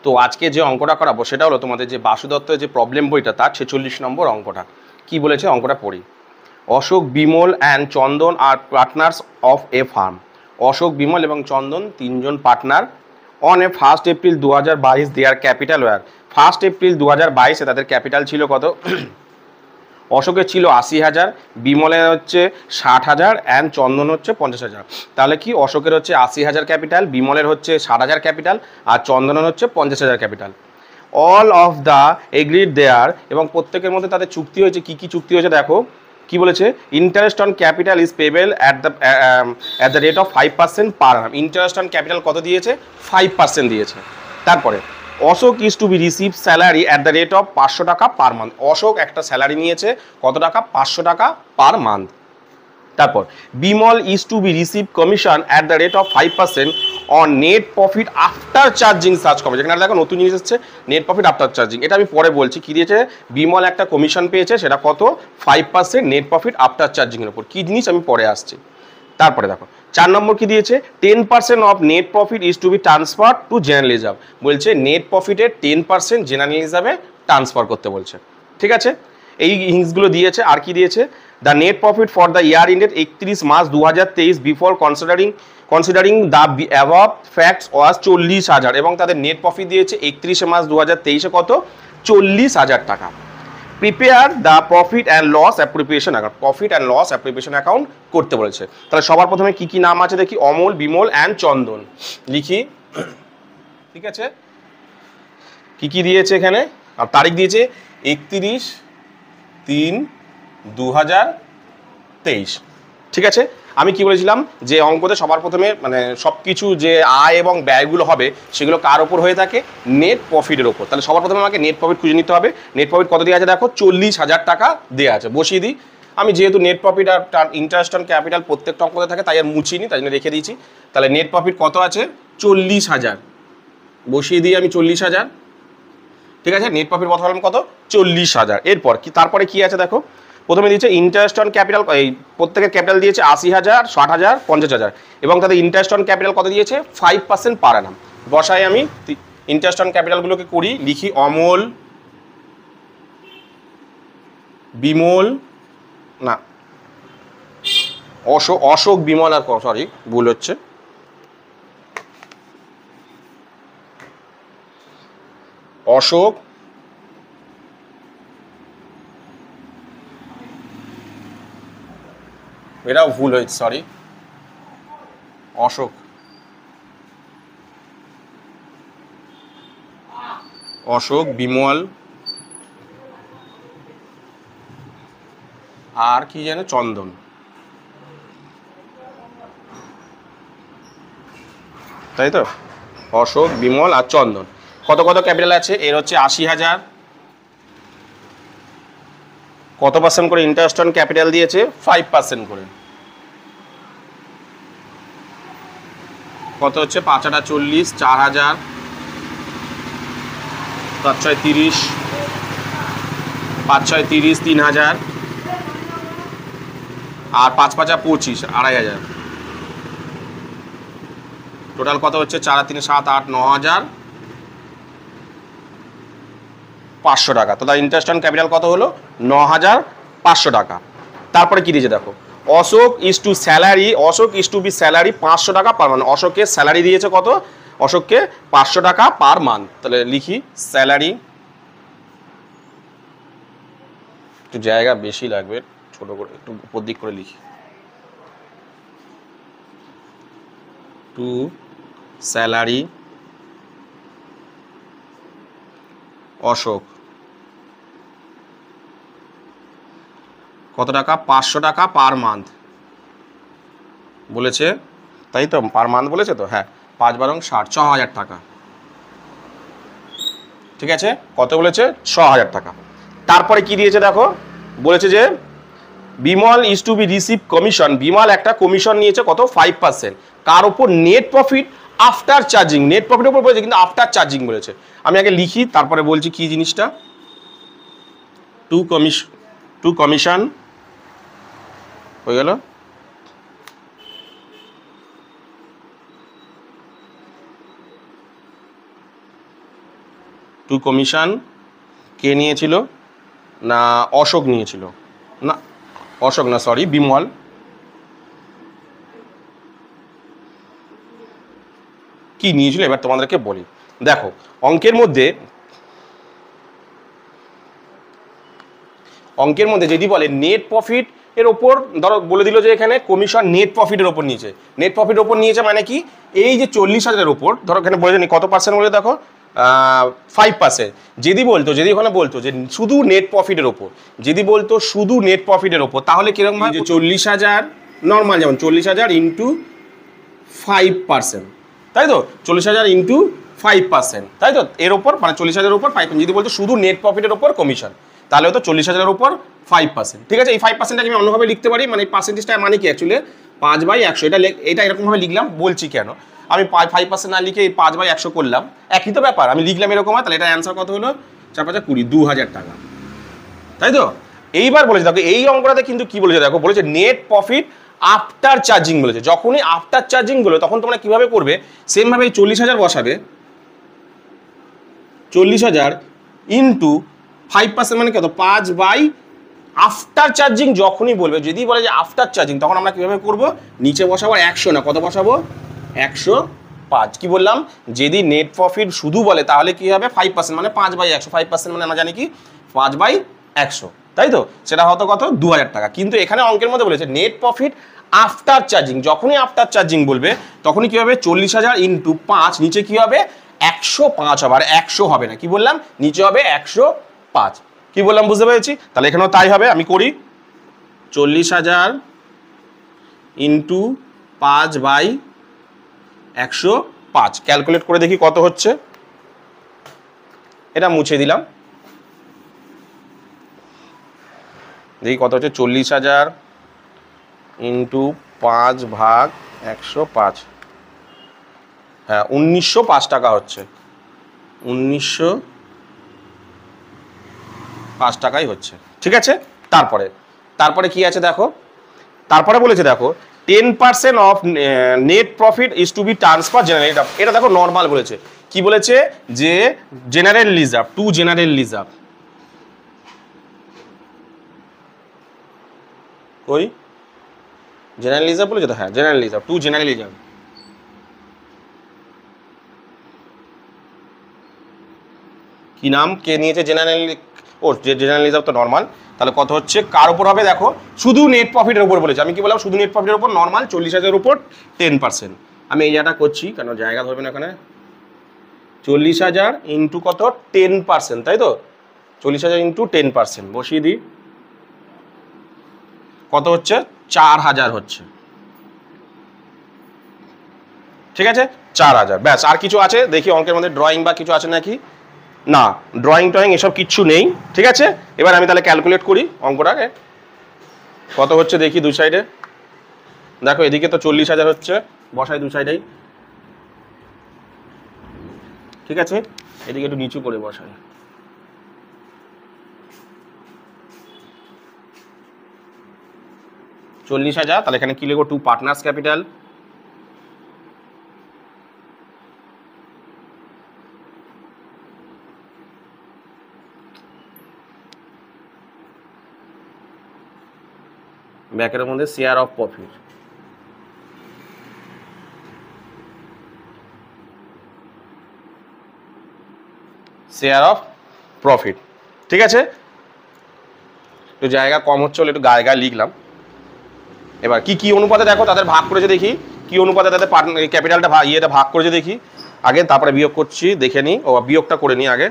তো আজকে যে অঙ্কটা করাবো সেটা হলো তোমাদের যে বাসু দত্তের যে প্রবলেম বইটা তার 46 নম্বর অঙ্কটা। কি বলেছে অঙ্কটা পড়ি। অশোক, বিমল অ্যান্ড চন্দন আর partners of a firm. Ashok, Bimal এবং চন্দন তিনজন partner. On a 1 April 2022 their capital were. 1 April 2022 তাদের ক্যাপিটাল ছিল কত? অশোকের ছিল 80,000, বিমলের হচ্ছে 60,000 অ্যান্ড চন্দন হচ্ছে 50,000। তাহলে কি অশোকের হচ্ছে 80,000 ক্যাপিটাল, বিমলের হচ্ছে 60,000 ক্যাপিটাল আর চন্দনের হচ্ছে 50,000 capital. All of the agreed there, এবং প্রত্যেকের মধ্যে তাদের চুক্তি হয়েছে। কি কি চুক্তি হয়েছে দেখো। কি বলেছে? Interest on capital is payable at the rate of 5% per annum। Interest on capital কত দিয়েছে? 5% দিয়েছে। তারপরে Ashok is to be receive salary at the rate of 500 টাকা পার মান্থ। অশোক একটা স্যালারি নিয়েছে কত টাকা? 500 টাকা পার মান্থ। তারপর Bimal is to be receive commission at the rate of 5% on net profit after charging সার্চ কমিশন। এখানে দেখো নতুন জিনিস হচ্ছে নেট প্রফিট আফটার চার্জিং। এটা আমি পরে বলছি কি দিয়েছে। বিমল একটা কমিশন পেয়েছে, সেটা কত? 5% নেট প্রফিট আফটার চার্জিংয়ের উপর। কি জিনিস আমি পরে আসছি। তারপরে দেখো 4 নম্বর কি দিয়েছে? 10% of net profit is to be transfer to general reserve. বলছে নেট প্রফিটের 10% জেনারেল রিজার্ভে ট্রান্সফার করতে বলছে। ঠিক আছে, এই হিংসগুলো দিয়েছে। আর কি দিয়েছে? The net profit for the year ended 31 March 2023 before considering the above facts was 40,000, এবং তাদের নেট প্রফিট দিয়েছে 31 মার্চ 2023 কত? 40,000 টাকা। Prepare the profit and loss appropriation account. Profit and loss appropriation account করতে বলেছে। তাহলে সবার প্রথমে কি কি নাম আছে দেখি। অমল, বিমল অ্যান্ড চন্দন লিখি। ঠিক আছে, কি কি দিয়েছে এখানে? আর তারিখ দিয়েছে 31/3/2023। ঠিক আছে, আমি কি বলেছিলাম যে অঙ্কতে সবার প্রথমে মানে সব কিছু যে আয় এবং ব্যয়গুলো হবে সেগুলো কার ওপর হয়ে থাকে? নেট প্রফিটের ওপর। তাহলে সবার প্রথমে আমাকে নেট প্রফিট খুঁজে নিতে হবে। নেট প্রফিট কত দেওয়া আছে দেখো? 40,000 টাকা দেওয়া আছে। বসিয়ে দিই। আমি যেহেতু নেট প্রফিট আর ইন্টারেস্ট অন ক্যাপিটাল প্রত্যেকটা অঙ্কতে থাকে তাই আর মুছিনি, তাই জন্য রেখে দিয়েছি। তাহলে নেট প্রফিট কত আছে? 40,000। বসিয়ে দিই আমি 40,000। ঠিক আছে, নেট প্রফিট কত হলাম? কত? 40,000। এরপর কি? তারপরে কি আছে দেখো। প্রথমে দিয়েছে ইন্টারেস্ট অন ক্যাপিটাল, এই প্রত্যেকের ক্যাপিটাল দিয়েছে 80,000, 60,000, 50,000, এবং তাদের ইন্টারেস্ট অন ক্যাপিটাল কত দিয়েছে? 5% পার annum। বসাই আমি ইন্টারেস্ট অন ক্যাপিটালগুলোকে করি। লিখি অমল, বিমল, না অশোক, বিমল আর সরি ভুল হচ্ছে। অশোক, এটাও ভুল হয়েছে, সরি। অশোক, বিমল আর কি যেন চন্দন। তাই তো, অশোক, বিমল আর চন্দন কত কত ক্যাপিটাল আছে? এর হচ্ছে 80,000। কত পার্সেন্ট করে ইন্টারেস্ট অন ক্যাপিটাল দিয়েছে? 5% করে। কত হচ্ছে? 5/8 = 40,000, 5/6 = 30, 5/6 = 30, 3,000, আর 5/5 = 25, 2,500। টোটাল কত হচ্ছে? 4 আর 3 = 7, 8, 9,500 টাকা। তো তার ইন্টারেস্ট অন ক্যাপিটাল কত হলো? 9,500 টাকা। তারপরে কি দিয়েছে দেখো। Ashok is to be salary 500 টাকা পার মান্থ। অশোককে স্যালারি দিয়েছে কত? অশোককে 500 টাকা পার মান্থ। তাহলে লিখি স্যালারি, একটু জায়গা বেশি লাগবে, ছোট করে একটু উপর দিক করে লিখি। টু স্যালারি অশোক কত টাকা? 500 টাকা পার মান্থ বলেছে, তাই তো? পার মান্থ বলেছে তো? হ্যাঁ, 5 × 60, 6,000 টাকা। ঠিক আছে, কত বলেছে? 6,000 টাকা। তারপরে কি দিয়েছে দেখো। বলেছে যে Bimal is to be receive commission. Bimal একটা কমিশন নিয়েছে কত? 5%। কার ওপর? Net profit after charging. Net প্রফিটের উপর বলেছে কিন্তু আফটার চার্জিং বলেছে। আমি আগে লিখি তারপরে বলছি কি জিনিসটা। টু কমিশন হয়ে গেল। টু কমিশন কে নিয়েছিল? না অশোক নিয়েছিল, না অশোক না, সরি, বিমল। কি নিয়েছিল এবার তোমাদেরকে বলি। দেখো অঙ্কের মধ্যে যদি বলে নেট প্রফিট এর ওপর, ধরো বলে দিল যে এখানে কমিশন নেট প্রফিটের ওপর নিয়েছে, নেট প্রফিটের ওপর নিয়েছে মানে কি, এই যে 40,000-এর ওপর, ধরো এখানে বলে জানি কত পার্সেন্ট বলে, দেখো 5%। যদি ওখানে বলতো যে শুধু নেট প্রফিটের ওপর, শুধু নেট প্রফিটের ওপর, তাহলে কিরকম হয়, যে 40,000 নর্মাল, যেমন 40,000 ইন্টু 5%, তাই তো, 40,000 ইন্টু 5%, তাই তো, এর ওপর মানে 40,000-এর ওপর 5%। যদি বলতো শুধু নেট প্রফিটের ওপর কমিশন, তাহলে হতো 40,000-এর ওপর 5%। ঠিক আছে, এই 5%টাকে আমি অন্যভাবে লিখতে পারি, মানে পার্সেন্টেজটা মানে কি অ্যাকচুয়ালি 5/100, এটা এরকমভাবে লিখলাম, বলছি কেন, আমি 5% না লিখে 5/100 করলাম, একই তো ব্যাপার, আমি লিখলাম এরকম হয়, তাহলে এটা অ্যান্সার কত হলো, 4×5=20, 2,000 টাকা, তাই তো। এইবার বলেছে দেখো এই অঙ্কটাতে কিন্তু কি বলেছে, দেখো বলেছে নেট প্রফিট আফটার চার্জিং বলেছে। যখনই আফটার চার্জিং বলে তখন তোমরা কিভাবে করবে, সেম ভাবে 40,000 বসাবে, 40,000 ইন্টু 5% মানে কত, 5/, আফটার চার্জিং যখনই বলবে, যদি বলে যে আফটার চার্জিং, তখন আমরা কিভাবে করব, নিচে বসাবো 100 না, কত বসাবো, 105। কি বললাম, যদি নেট প্রফিট শুধু বলে তাহলে কি হবে, 5% মানে 5/100, 5% মানে আমরা জানি কি 5/100, তাই তো, সেটা হতো কত, 2,000 টাকা। কিন্তু এখানে অঙ্কের মধ্যে বলেছে নেট প্রফিট আফটার চার্জিং, যখনই আফটার চার্জিং বলবে তখনই কি হবে, 40,000 ইন্টু 5, নিচে কি হবে 105 হবে, আর 100 হবে না, কি বললাম, নিচে হবে 105। কি বললাম বুঝতে পেরেছি, তাহলে এখানেও তাই হবে। আমি করি 40,000 ইন্টু 5/105, ক্যালকুলেট করে দেখি কত হচ্ছে, এটা মুছে দিলাম, দেখি কত হচ্ছে, 40,000 ইন্টু 5/105, হ্যাঁ 1905 টাকা হচ্ছে, 1905 টাকাই হচ্ছে। ঠিক আছে, তারপরে কি আছে দেখো, তারপরে বলেছে দেখো 10% of net profit is to be transfer general, এটা দেখো নর্মাল বলেছে, কি বলেছে যে general reserve to general reserve, কই জেনারেল রিজার্ভ বলেছে তো, হ্যাঁ general reserve to general reserve, কি নাম, কে নিয়েছে জেনারেল, ও জেনারেল রিজার্ভ তো নর্মাল, তাহলে কত হচ্ছে, কার উপর হবে দেখো, শুধু নেট প্রফিটের উপর বলেছে, আমি কি বললাম, শুধু নেট প্রফিটের উপর নর্মাল 40,000-এর উপর 10%। আমি এই জায়গাটা করছি কেন, জায়গা ধরবে না এখানে, 40,000 ইন্টু কত, 10%, তাই তো, 40,000 ইন্টু 10% বসিয়ে দিই, কত হচ্ছে, 4,000 হচ্ছে। ঠিক আছে, 4,000, ব্যাস। আর কিছু আছে দেখি অঙ্কের মধ্যে, ড্রয়িং বা কিছু আছে নাকি, না ড্রয়িং টয়িং এসব কিচ্ছু নেই। ঠিক আছে, এবার আমি তাহলে ক্যালকুলেট করি অঙ্কটাকে, কত হচ্ছে দেখি দুই সাইডে, দেখো এদিকে তো 40,000 হচ্ছে, বসাই দু সাইডেই, ঠিক আছে, এদিকে একটু নিচু করে বসাই, 40,000, তাহলে এখানে কি লিখবো, টু পার্টনার্স ক্যাপিটাল, ব্যাকের মধ্যে share of profit, share of profit. ঠিক আছে, একটু জায়গা কম হচ্ছে বলে একটু গায়ে গায়ে লিখলাম। এবার কি কি অনুপাতে দেখো তাদের ভাগ করেছে দেখি, কি অনুপাতে তাদের ক্যাপিটালটা ইয়েটা ভাগ করেছে দেখি আগে, তারপরে বিয়োগ করছি, দেখে নিই, ও বিয়োগটা করে নিই আগে।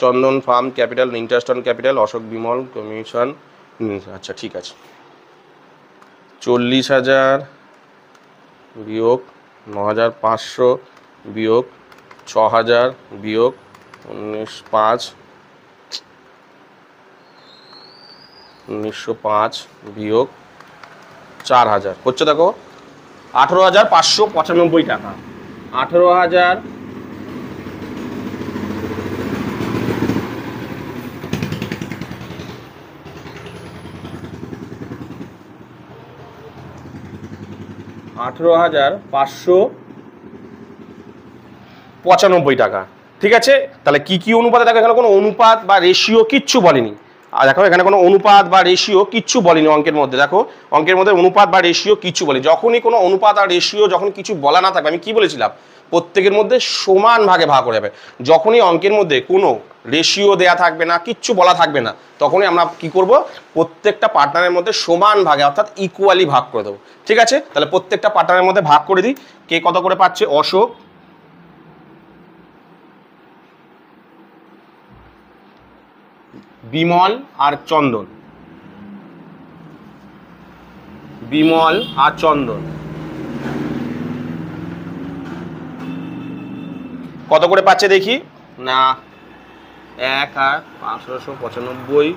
Chandan firm capital, interest on capital, Ashok Bimal commission, আচ্ছা ঠিক আছে, 40,000 বিয়োগ 9,500 বিয়োগ 6,000 বিয়োগ 1905 বিয়োগ 4,000 হচ্ছে দেখো 18,595 টাকা, 18,000 18,595 95 টাকা। ঠিক আছে, তাহলে কি কি অনুপাতে দেখো, এখানে কোনো অনুপাত বা রেশিও কিচ্ছু বলেনি। আর দেখো এখানে কোনো অনুপাত বা রেশিও কিচ্ছু বলেনি অঙ্কের মধ্যে। দেখো অঙ্কের মধ্যে অনুপাত বা রেশিও কিচ্ছু বলেনি। যখনই কোনো অনুপাত আর রেশিও যখন কিছু বলা না থাকবে, আমি কি বলেছিলাম, প্রত্যেকের মধ্যে সমান ভাগে ভাগ করে যাবে। যখনই অঙ্কের মধ্যে কোনো রেশিও দেয়া থাকবে না, কিচ্ছু বলা থাকবে না, তখনই আমরা কি করব, প্রত্যেকটা পার্টনারের মধ্যে সমান ভাগে অর্থাৎ ইকুয়ালি ভাগ করে দেবো। ঠিক আছে, তাহলে প্রত্যেকটা পার্টনারের মধ্যে ভাগ করে দিই। কে কত করে পাচ্ছে? অশোক, বিমল আর চন্দন। বিমল আর চন্দন কত করে পাচ্ছে দেখি না। 1 আর 595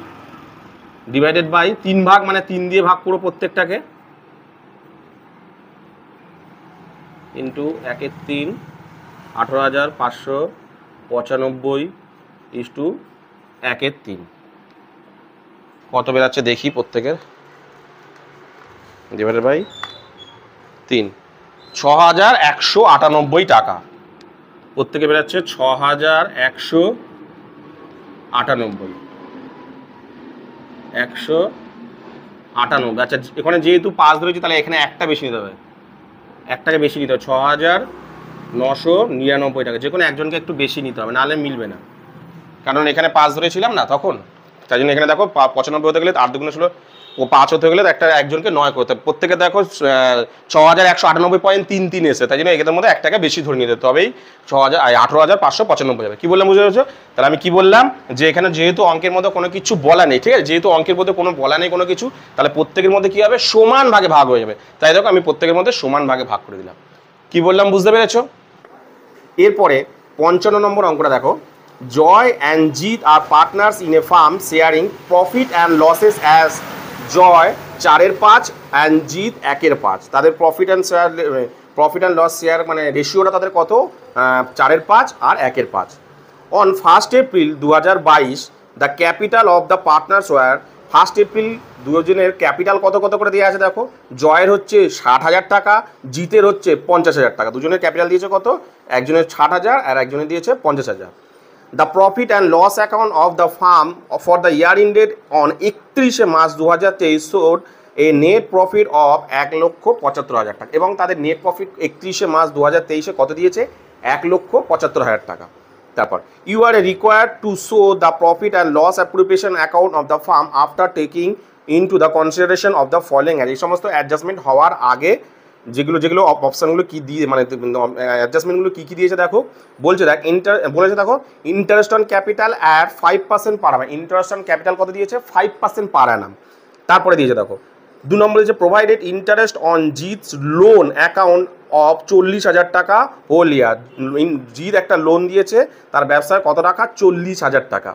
ডিভাইডেড বাই 3 ভাগ, মানে 3 দিয়ে ভাগ করো প্রত্যেকটাকে, ইন্টু 1 এর 3, 18,595 ইস্টু 1 এর 3। কত বেরাচ্ছে দেখি প্রত্যেকের, ডিভাইডেড বাই 3, 6,198 টাকা। প্রত্যেকে বেরাচ্ছে 6,198, 198। আচ্ছা এখানে যেহেতু 5 ধরেছি, তাহলে এখানে একটা বেশি নিতে হবে, একটাকে বেশি নিতে হবে, 6,999 টাকা। যে কোনো একজনকে একটু বেশি নিতে হবে, নাহলে মিলবে না, কারণ এখানে 5 ধরেছিলাম না তখন, তাই জন্য এখানে দেখো 95 হতে গেলে 8 দুগুণে 16, ও 5 হতে গেলে একটা একজনকে 9 করতে হবে। প্রত্যেকে দেখো 6,198.33 এসে, তাই জন্য এদের মধ্যে একটাকে বেশি ধরে নিতে, তবেই 18,595 যাবে। কি বললাম বুঝতে পেরেছো? তাহলে আমি কি বললাম, যে এখানে যেহেতু অঙ্কের মধ্যে কোনো কিছু বলা নেই, ঠিক আছে, যেহেতু অঙ্কের মধ্যে কোনো বলা নেই কোনো কিছু, তাহলে প্রত্যেকের মধ্যে কি হবে, সমান ভাগে ভাগ হয়ে যাবে। তাই দেখো আমি প্রত্যেকের মধ্যে সমান ভাগে ভাগ করে দিলাম। কি বললাম বুঝতে পেরেছো? এরপরে 55 নম্বর অঙ্কটা দেখো। জয় অ্যান্ড জিৎ আর partners in a firm sharing profit and losses as Joy 4 এর 5 অ্যান্ড জিৎ 1 এর 5। তাদের প্রফিট অ্যান্ড লস শেয়ার মানে রেশিওটা তাদের কত, 4 এর 5 আর 1 এর 5। On 1 April 2022 the capital of the partners were, 1 April দুজনের ক্যাপিটাল কত কত করে দেওয়া আছে দেখো। জয়ের হচ্ছে 60,000 টাকা, জিতের হচ্ছে 50,000 টাকা। দুজনের ক্যাপিটাল দিয়েছে কত, একজনের 60,000 আর একজনের দিয়েছে 50,000। The profit and loss account of the firm for the year ended on 31 March 2023 showed a net profit of 1,75,000 টাকা। এবং তাদের নেট প্রফিট 31 মার্চ 2023 কত দিয়েছে, 1,75,000 টাকা। তারপর you are required to show the profit and loss appropriation account of the firm after taking into the consideration of the following. এই সমস্ত adjustment হওয়ার আগে যেগুলো অপশানগুলো কী দিয়ে, মানে অ্যাডজাস্টমেন্টগুলো কী কী দিয়েছে দেখো। বলছে দেখো interest on capital at 5% per Anam. Interest on capital কত দিয়েছে, 5% পার অ্যানাম। তারপরে দিয়েছে দেখো 2 নম্বরে যে provided interest on Jit's loan account of 40,000 টাকা হোল ইয়ার। জিৎ একটা লোন দিয়েছে তার ব্যবসায় কত টাকা, 40,000 টাকা।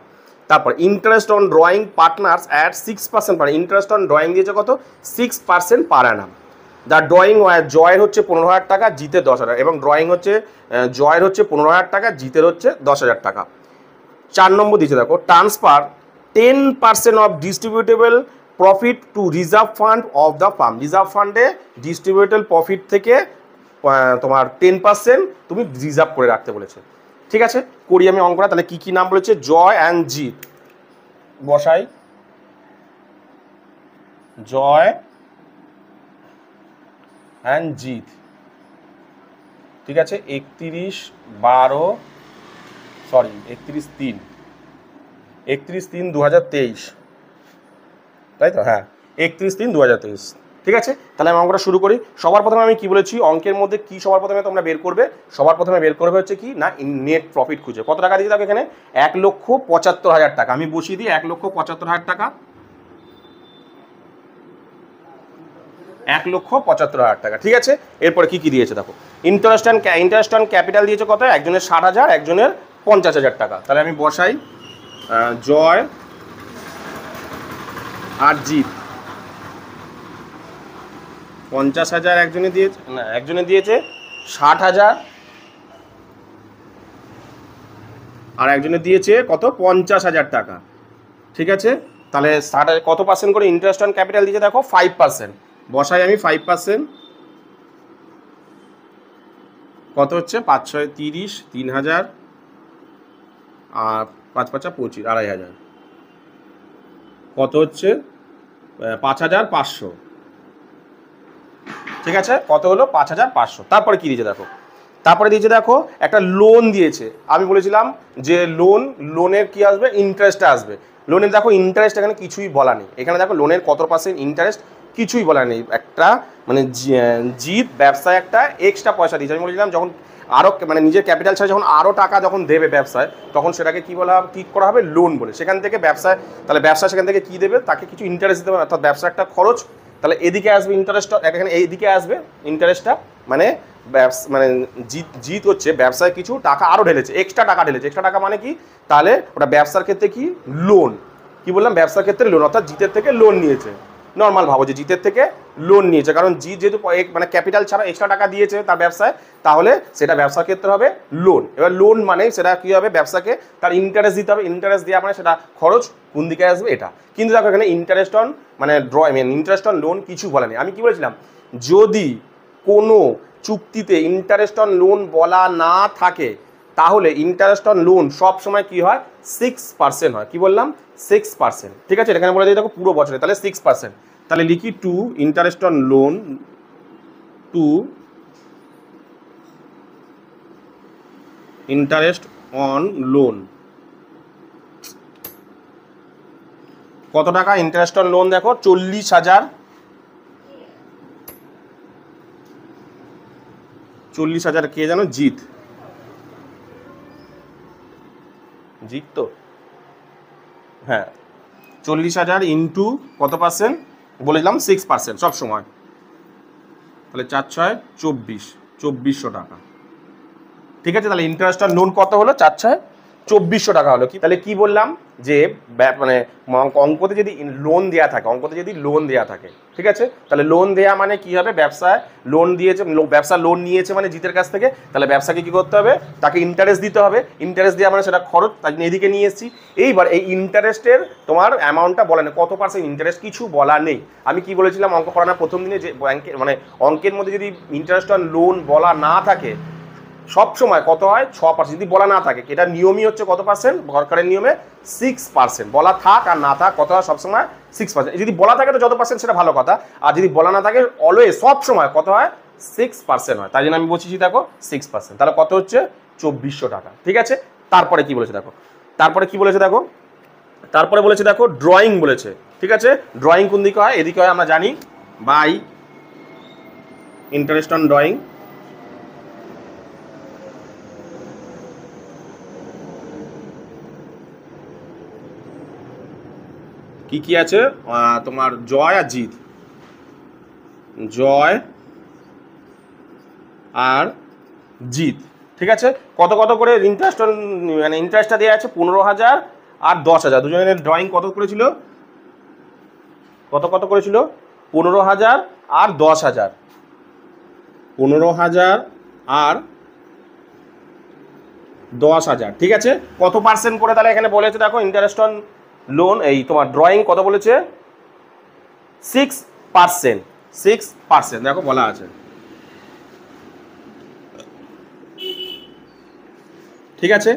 তারপর interest on drawing partners at 6% per. Interest on drawing দিয়েছে কত, 6% পার অ্যানাম। দ্য ড্রয়িং জয়ের হচ্ছে 15,000 টাকা, জিতের 10,000, এবং ড্রয়িং হচ্ছে জয়ের হচ্ছে 15,000 টাকা, জিতের হচ্ছে 10,000 টাকা। 4 নম্বর দিয়েছে দেখো transfer 10% of distributable profit to reserve fund of the firm. Reserve ফান্ডে ডিস্ট্রিবিউটেবল প্রফিট থেকে তোমার 10% তুমি রিজার্ভ করে রাখতে বলেছে। ঠিক আছে, করি আমি অঙ্কটা। তাহলে কি কি নাম বলেছে, জয় অ্যান্ড জিৎ, বসাই জয় অ্যান্ড জিৎ। ঠিক আছে, 31/3/2023, তাই তো, হ্যাঁ 31/3/2023। ঠিক আছে, তাহলে আমি অঙ্কটা শুরু করি। সবার প্রথমে আমি কি বলেছি, অঙ্কের মধ্যে কি সবার প্রথমে তোমরা বের করবে, সবার প্রথমে বের করবে হচ্ছে কি না, নেট প্রফিট খুঁজে। কত টাকা দিয়েছে দেখো এখানে, 1,75,000 টাকা। আমি বসিয়ে দিই 1,75,000 টাকা, 1,75,000 টাকা। ঠিক আছে, এরপরে কি কি দিয়েছে দেখো। ইন্টারেস্ট অন ক্যাপিটাল দিয়েছে কত, একজনের 60,000, একজনের 50,000 টাকা। তাহলে আমি বসাই জয় আর জিৎ, 50,000 একজনে দিয়েছে, না একজনে দিয়েছে 60,000 আর একজনে দিয়েছে কত, 50,000 টাকা। ঠিক আছে, তাহলে 60,000 কত পার্সেন্ট করে ইন্টারেস্ট অন ক্যাপিটাল দিয়েছে দেখো, 5%। বসাই আমি 5%। কত হচ্ছে 5 6 30, 3000 আর 5 5 25, 2500, কত হচ্ছে 5500। ঠিক আছে, কত হলো 5500। তারপরে কি দিয়েছে দেখো, তারপরে দিয়েছে দেখো একটা লোন দিয়েছে। আমি বলেছিলাম যে লোনের কি আসবে, ইন্টারেস্ট আসবে। লোনের দেখো ইন্টারেস্ট এখানে কিছুই বলা নেই। এখানে দেখো লোনের কত পার্সেন্ট ইন্টারেস্ট কিছুই বলা নেই। একটা মানে জিৎ ব্যবসায় একটা এক্সট্রা পয়সা দিয়েছে। আমি বলেছিলাম যখন আরও মানে নিজের ক্যাপিটাল ছাড়া যখন আরও টাকা যখন দেবে ব্যবসায়, তখন সেটাকে কি বলা হবে, ঠিক করা হবে লোন বলে। সেখান থেকে ব্যবসায়, তাহলে ব্যবসা সেখান থেকে কি দেবে, তাকে কিছু ইন্টারেস্ট দিতে হবে, অর্থাৎ ব্যবসা একটা খরচ। তাহলে এদিকে আসবে ইন্টারেস্টটা, এখানে এইদিকে আসবে ইন্টারেস্টটা, মানে মানে জিত হচ্ছে ব্যবসায় কিছু টাকা আরও ঢেলেছে, এক্সট্রা টাকা ঢেলেছে। এক্সট্রা টাকা মানে কি, তাহলে ওটা ব্যবসার ক্ষেত্রে কি লোন, কি বললাম, ব্যবসার ক্ষেত্রে লোন, অর্থাৎ জিতের থেকে লোন নিয়েছে। নর্মাল ভাবো যে জিতের থেকে লোন নিয়েছে, কারণ জিত যেহেতু মানে ক্যাপিটাল ছাড়া এক্সট্রা টাকা দিয়েছে তার ব্যবসায়, তাহলে সেটা ব্যবসার ক্ষেত্রে হবে লোন। এবার লোন মানে সেটা কি হবে, ব্যবসাকে তার ইন্টারেস্ট দিতে হবে। ইন্টারেস্ট দেওয়া মানে সেটা খরচ কোন দিকে আসবে এটা। কিন্তু দেখো এখানে ইন্টারেস্ট অন মানে ইন্টারেস্ট অন লোন কিছু বলা নেই। আমি কি বলেছিলাম, যদি কোনো চুক্তিতে ইন্টারেস্ট অন লোন বলা না থাকে, তাহলে ইন্টারেস্ট অন লোন সব সময় কি হয়, 6% হয়। কি বললাম, 6%। ঠিক আছে, এখানে বলে দিই দেখো পুরো বছরে, তাহলে 6%। তাহলে লিখি to interest on loan, to interest on loan. কত টাকা ইন্টারেস্ট অন লোন, দেখো 40,000, 40,000 কে জানো, জিত তো, হ্যাঁ 40,000 ইন্টু কত পার্সেন্ট বলেছিলাম, 6% সব সময়। তাহলে 4 6 24, 2400 টাকা। ঠিক আছে, তাহলে ইন্টারেস্ট অন লোন কত হলো, 4 6 2400 টাকা হলো। কি তাহলে কি বললাম, যে মানে অঙ্কতে যদি লোন দেওয়া থাকে, অঙ্কতে যদি লোন দেওয়া থাকে, ঠিক আছে, তাহলে লোন দেওয়া মানে কি হবে, ব্যবসায় লোন দিয়েছে, ব্যবসা লোন নিয়েছে মানে জিতের কাছ থেকে, তাহলে ব্যবসাকে কি করতে হবে, তাকে ইন্টারেস্ট দিতে হবে। ইন্টারেস্ট দেওয়া মানে সেটা খরচ, তাই এদিকে নিয়ে এসেছি। এইবার এই ইন্টারেস্টের তোমার অ্যামাউন্টটা বলা নেই, কত পার্সেন্ট ইন্টারেস্ট কিছু বলা নেই। আমি কি বলেছিলাম অঙ্ক পড়ানোর প্রথম দিনে, যে ব্যাংকের মানে অঙ্কের মধ্যে যদি ইন্টারেস্ট অন লোন বলা না থাকে, সব সময় কত হয়, 6%। যদি বলা না থাকে, এটা নিয়মই হচ্ছে কত পার্সেন্ট, সরকারের নিয়মে 6%। বলা থাক আর না থাক কত হয়, সবসময় 6%। যদি বলা থাকে তো যত পার্সেন্ট সেটা ভালো কথা, আর যদি বলা না থাকে অলওয়েজ সব সময় কত হয়, 6% হয়। তাই জন্য আমি বলছি দেখো 6%। তাহলে কত হচ্ছে, 2400 টাকা। ঠিক আছে, তারপরে কি বলেছে দেখো, তারপরে কি বলেছে দেখো, তারপরে বলেছে দেখো ড্রয়িং বলেছে। ঠিক আছে, ড্রয়িং কোন দিকে হয়, এদিকে হয় আমরা জানি, বাই ইন্টারেস্ট অন ড্রয়িং। কি কি আছে তোমার, জয় আর জিত, জয় আর জিত। ঠিক আছে, কত কত করে ইন্টারেস্ট মানে ইন্টারেস্টটা দেওয়া আছে, 15,000 আর 10,000। দুজনের ড্রয়িং কত করেছিল, কত কত করেছিল, 15,000 আর 10,000, 15,000 আর 10,000। ঠিক আছে, কত পার্সেন্ট করে তাহলে এখানে বলেছে দেখো, ইন্টারেস্ট অন লোন এই তোমার ড্রয়িং কত বলেছে, 6%। 6% দেখো বলা আছে। ঠিক আছে,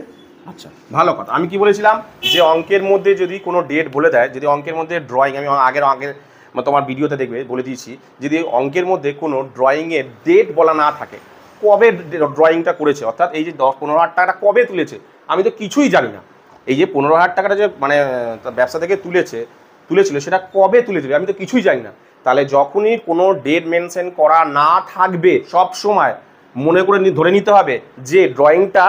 আচ্ছা ভালো কথা। আমি কি বলেছিলাম, যে অঙ্কের মধ্যে যদি কোনো ডেট বলে দেয়, যদি অঙ্কের মধ্যে ড্রয়িং, আমি আগের তোমার ভিডিওতে দেখবে বলে দিয়েছি, যদি অঙ্কের মধ্যে কোনো ড্রয়িংয়ের ডেট বলা না থাকে, কবে ড্রয়িংটা করেছে, অর্থাৎ এই যে 15,000 টাকাটা কবে তুলেছে, আমি তো কিছুই জানি না। এই যে 15,000 টাকাটা যে মানে ব্যবসা থেকে তুলেছিল সেটা কবে তুলেছিল, আমি তো কিছুই জানি না। তাহলে যখনই কোনো ডেট মেনশন করা না থাকবে, সব সময় মনে করে ধরে নিতে হবে যে ড্রয়িংটা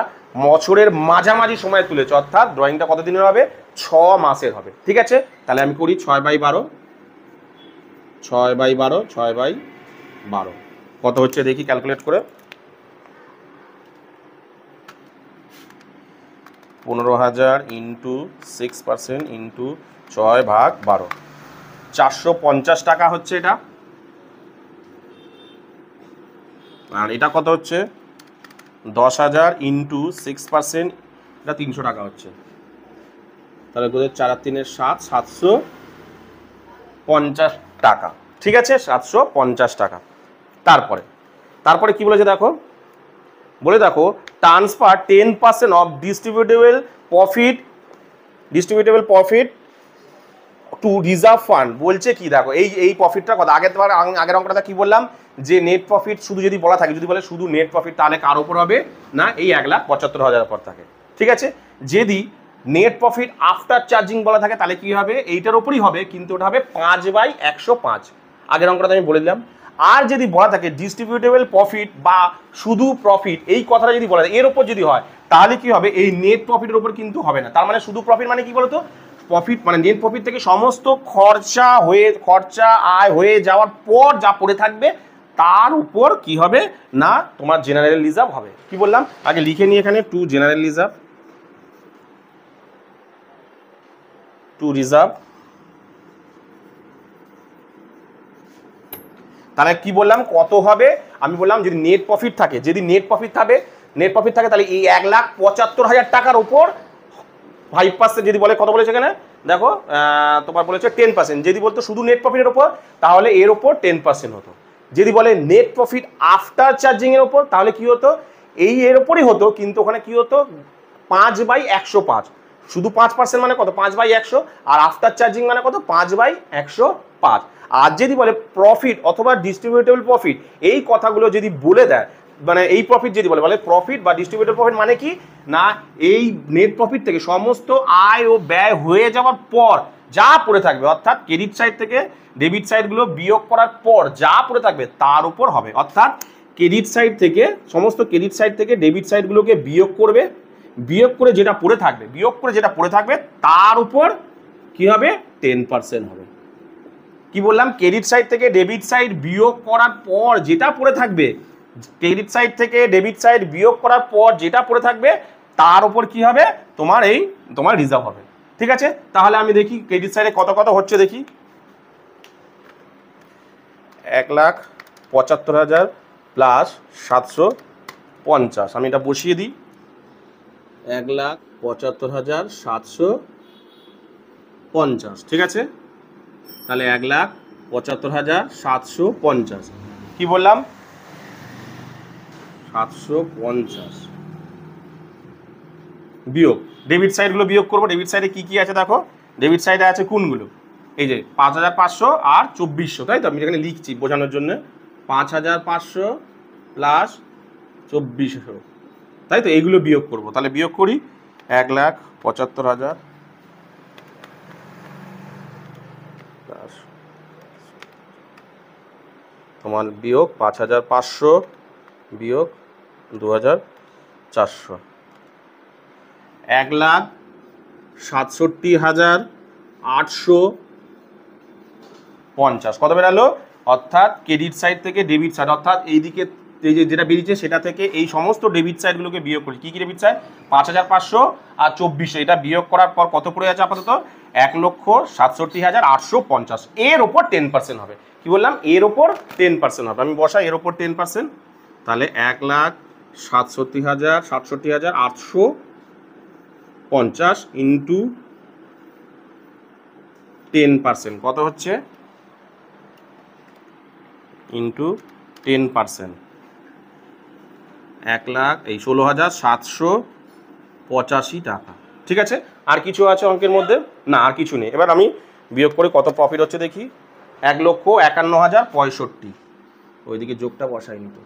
বছরের মাঝামাঝি সময় তুলেছে, অর্থাৎ ড্রয়িংটা কত দিনের হবে, 6 মাসের হবে। ঠিক আছে, তাহলে আমি করি 6/12, 6/12, 6/12 কত হচ্ছে দেখি ক্যালকুলেট করে, 15,000 ইন্টু 6% ইন্টু 6/12, 450 টাকা হচ্ছে এটা। আর এটা কত হচ্ছে, 10,000 ইন্টু 6%, এটা 300 টাকা হচ্ছে। তাহলে 4 আর 3 7, 750 টাকা। ঠিক আছে, 750 টাকা। তারপরে কি বলেছে দেখো, বলে দেখো transfer 10% of distributable profit to reserve fund. বলছে কি দেখো এই প্রফিটটা কথা আগের অঙ্কটা কি বললাম, যে নেট প্রফিট শুধু যদি বলা থাকে, যদি বলে শুধু নেট প্রফিট, তাহলে কার উপর হবে না এই 1,75,000 উপর থাকে। ঠিক আছে, যদি নেট প্রফিট আফটার চার্জিং বলা থাকে তাহলে কি হবে, এইটার উপরই হবে, কিন্তু ওটা হবে 5/105, আগের অঙ্কটা আমি বলে দিলাম। আর যদি বলা থাকে ডিস্ট্রিবিউটেবল প্রফিট বা শুধু প্রফিট, এই কথাটা যদি বলা থাকে এর উপর যদি হয়, তাহলে কি হবে, এই নেট প্রফিটের উপর কিন্তু হবে না। তার মানে শুধু প্রফিট মানে কি বলতো, প্রফিট মানে নেট প্রফিট থেকে সমস্ত খরচা আয় হয়ে যাওয়ার পর যা পড়ে থাকবে তার উপর কি হবে না তোমার জেনারেল রিজার্ভ হবে। কি বললাম আগে লিখে নিই এখানে, to general reserve, to reserve. তাহলে কি বললাম কত হবে, আমি বললাম যদি নেট প্রফিট থাকে, তাহলে এই 1,75,000 টাকার উপর 5%, যদি বলে কত বলেছে এখানে দেখো তোমার বলেছে 10%, যদি বলতো শুধু নেট প্রফিটের উপর তাহলে এর উপর 10% হতো। যদি বলে নেট প্রফিট আফটার চার্জিং এর উপর তাহলে কি হতো, এর উপরই হতো, কিন্তু ওখানে কি হতো 5/105, শুধু 5% মানে কত 5/100, আর আফটার চার্জিং মানে কত 5/105। আর যদি বলে প্রফিট অথবা ডিস্ট্রিবিউটেবল প্রফিট, এই কথাগুলো যদি বলে দেয়, মানে এই প্রফিট যদি বলে প্রফিট বা ডিস্ট্রিবিউটেবল প্রফিট মানে কি না এই নেট প্রফিট থেকে সমস্ত আয় ও ব্যয় হয়ে যাওয়ার পর যা পড়ে থাকবে, অর্থাৎ ক্রেডিট সাইড থেকে ডেবিট সাইডগুলো বিয়োগ করার পর যা পড়ে থাকবে তার উপর হবে। অর্থাৎ ক্রেডিট সাইড থেকে সমস্ত ক্রেডিট সাইড থেকে ডেবিট সাইডগুলোকে বিয়োগ করবে, বিয়োগ করে যেটা পড়ে থাকবে তার উপর কি হবে 10% হবে। কি বললাম, ক্রেডিট সাইড থেকে ডেবিট সাইড বিয়োগ করার পর যেটা পড়ে থাকবে, ক্রেডিট সাইড থেকে ডেবিট সাইড বিয়োগ করার পর যেটা পড়ে থাকবে তার উপর কি হবে তোমার রিজার্ভ হবে। ঠিক আছে, তাহলে আমি দেখি ক্রেডিট সাইডে কত কত হচ্ছে দেখি। 1,75,000 প্লাস 750, আমি এটা বসিয়ে দিই, 1,75,750। ঠিক আছে, তাহলে 1,75,750, কি বললাম 750 বিয়োগ ডেবিট সাইডগুলো বিয়োগ করবো। ডেবিট সাইডে কি আছে দেখো, ডেবিট সাইডে আছে কোনগুলো, এই যে 5,500 আর 2,400, তাই তো আমি এখানে লিখছি বোঝানোর জন্য, 5,500 প্লাস 2,400, তাই তো এইগুলো বিয়োগ করবো। তাহলে বিয়োগ করি 1,75,000 প্লাস তোমার বিয়োগ 5,500 বিয়োগ 2,400, 1,67,850 কত বেরালো। অর্থাৎ ক্রেডিট সাইড থেকে ডেবিট সাইড, অর্থাৎ এইদিকে এই যে যেটা বেরিয়েছে সেটা থেকে এই সমস্ত ডেবিট সাইডগুলোকে বিয়োগ করি। কি ডেবিট সাইড 5,500 আর 2,400, এটা বিয়োগ করার পর কত পড়ে আছে আপাতত 1,67,850, এর ওপর 10% হবে। কি বললাম এর ওপর 10% হবে, আমি বসাই এর ওপর 10%, তাহলে 1,67,850 ইন্টু 10% কত হচ্ছে, ইন্টু 10% 1,16,785 টাকা। ঠিক আছে, আর কিছু আছে অঙ্কের মধ্যে না, আর কিছু নেই। এবার আমি বিয়োগ করে কত প্রফিট হচ্ছে দেখি, 1,51,065, ওইদিকে যোগটা বসাইনি তো,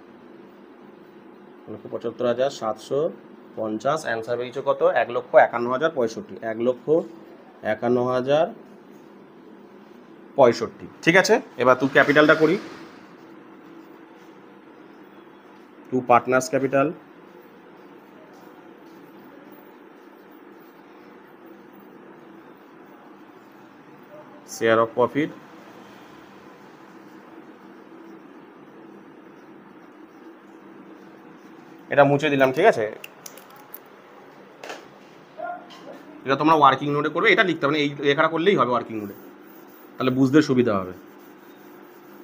1,75,750, অ্যান্সার বেরিয়েছে কত 1,51,065, 1,51,065। ঠিক আছে, এবার তুই ক্যাপিটালটা করি, two partners capital, share of profit, এটা মুছে দিলাম। ঠিক আছে, এটা তোমরা ওয়ার্কিং নোটে করবে, এটা লিখতে হবে না, এই লেখাটা করলেই হবে ওয়ার্কিং নোটে, তাহলে বুঝতে সুবিধা হবে।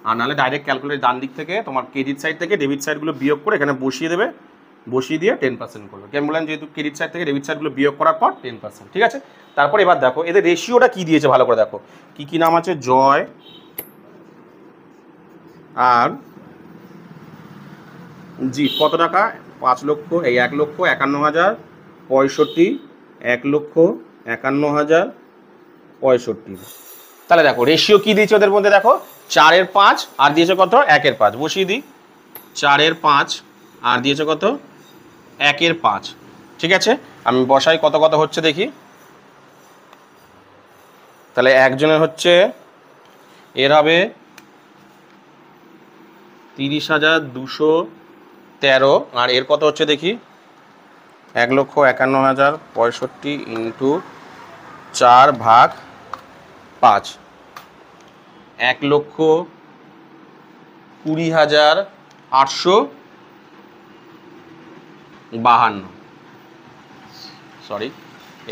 আর নাহলে ডাইরেক্ট ক্যালকুলেট ডান দিক থেকে তোমার ক্রেডিট সাইড থেকে ডেবিট সাইডগুলো বিয়োগ করে এখানে বসিয়ে দেবে, বসিয়ে দিয়ে 10% করবে। কেন বললাম, যেহেতু ক্রেডিট সাইড থেকে ডেবিট সাইডগুলো বিয়োগ করার পর 10%। ঠিক আছে, তারপর এবার দেখো এদের রেশিওটা কি দিয়েছে ভালো করে দেখো, কি নাম আছে, জয় আর জিত কত টাকা? 1,51,65,65, 1,51,65,65। তাহলে দেখো রেশিও কি দিয়েছে ওদের মধ্যে, দেখো 4 এর 5 আর দিয়েছে কত 1 এর 5, বসিয়ে দিই 4 এর 5 আর দিয়েছে কত 1 এর 5। ঠিক আছে, আমি বসাই কত কত হচ্ছে দেখি। তাহলে একজনের হচ্ছে এর হবে 30,213, আর এর কত হচ্ছে দেখি 1,51,65 ইন্টু 4/5, 1,20,852। সরি,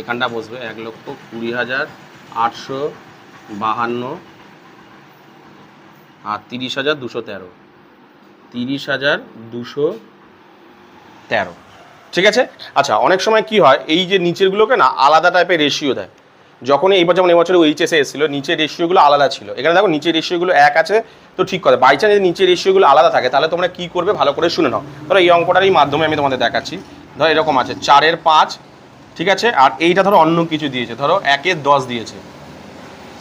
এখানটা বসবে 1,20,852 আর 30,213, 30,213। ঠিক আছে। আচ্ছা, অনেক সময় কি হয় এই যে নিচেরগুলোকে না আলাদা টাইপের রেশিও দেয়। যখনই এইবার যেমন এবছর এইচএসে এসেছিলো নিচের রেশিওগুলো আলাদা ছিল, এখানে দেখো নিচের রেশিওগুলো এক আছে তো ঠিক কথা। বাই চান্স যদি নিচের রেশিওগুলো আলাদা থাকে তাহলে তোমরা কি করবে ভালো করে শুনে নাও। ধরো এই অঙ্কটারই মাধ্যমে আমি তোমাদের দেখাচ্ছি। ধরো এরকম আছে 4 এর 5, ঠিক আছে, আর এইটা ধরো অন্য কিছু দিয়েছে, ধরো 1 এর 10 দিয়েছে।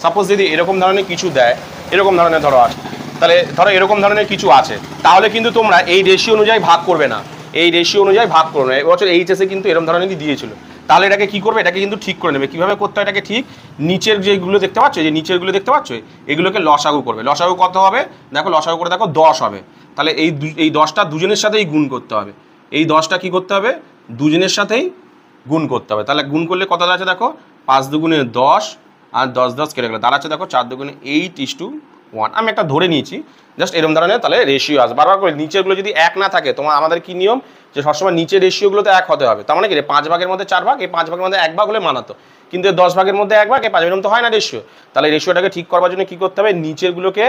সাপোজ যদি এরকম ধরনের কিছু দেয়, এরকম ধরনের ধরো আছে, তাহলে ধরো এরকম ধরনের কিছু আছে, তাহলে কিন্তু তোমরা এই রেশিও অনুযায়ী ভাগ করবে না, এই রেশিও অনুযায়ী ভাগ করবে না। এবছর এইচএসে কিন্তু এরকম ধরনেরই দিয়েছিল। তাহলে এটাকে কি করবে, এটাকে কিন্তু ঠিক করে নেবে। কিভাবে করতে হয় এটাকে ঠিক, নিচের যেগুলো দেখতে পাচ্ছ, যে নিচেরগুলো দেখতে পাচ্ছ এগুলোকে লসাগু করবে। লসাগু কত হবে দেখো, লসাগু করে দেখো 10 হবে। তাহলে এই 10টা দুজনের সাথেই গুণ করতে হবে। এই 10টা কি করতে হবে, দুজনের সাথেই গুণ করতে হবে। তাহলে গুণ করলে কত দাঁড়াচ্ছে দেখো, 5 দুগুণে 10 আর 10 10 কেটে গেলো, দাঁড়াচ্ছে দেখো 4 দুগুণে 8:1। আমি একটা ধরে নিয়েছি জাস্ট এরকম ধরনের, তাহলে রেশিও আসবে। বারবার করে নিচেরগুলো যদি এক না থাকে, তোমার আমাদের কি নিয়ম যে সবসময় নিচের রেশিওগুলোতে এক হতে হবে। তার মানে কি 5 ভাগের মধ্যে 4 ভাগ, এই 5 ভাগের মধ্যে 1 ভাগ হলে মানাতো, কিন্তু 10 ভাগের মধ্যে 1 ভাগ, এই 5 ভাগের মধ্যে হয় না রেশিও। তাহলে রেশিওটাকে ঠিক করবার জন্য কি করতে হবে, নিচেরগুলোকে,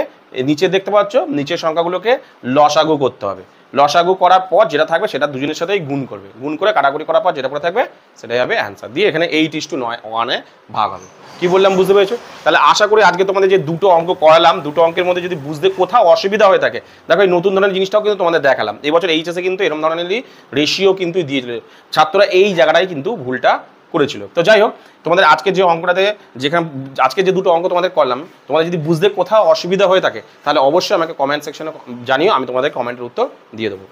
নিচে দেখতে পাচ্ছ নিচের সংখ্যাগুলোকে লসাগু করতে হবে। লসাগু করার পর যেটা থাকবে সেটা দুজনের সাথেই গুণ করবে, গুণ করে কাটাকুটি করার পর যেটা পরে থাকবে সেটাই হবে অ্যান্সার। দিয়ে এখানে 8:9 ভাগ হবে। কি বললাম বুঝতে পেরেছো? তাহলে আশা করি আজকে তোমাদের যে দুটো অঙ্ক করালাম, দুটো অঙ্কের মধ্যে যদি বুঝতে কোথাও অসুবিধা হয়ে থাকে, দেখো এই নতুন ধরনের জিনিসটাও কিন্তু তোমাদের দেখালাম। এই বছর এইচএসে কিন্তু এরকম ধরনেরই রেশিও কিন্তু দিয়েছিল, ছাত্ররা এই জায়গাটাই কিন্তু ভুলটা করেছিল। তো যাই হোক, তোমাদের আজকে যে অঙ্কটাতে, যেখানে আজকে যে দুটো অঙ্ক তোমাদের করলাম, তোমাদের যদি বুঝতে কোথাও অসুবিধা হয়ে থাকে তাহলে অবশ্যই আমাকে কমেন্ট সেকশনে জানিও, আমি তোমাদের কমেন্টের উত্তর দিয়ে দেবো।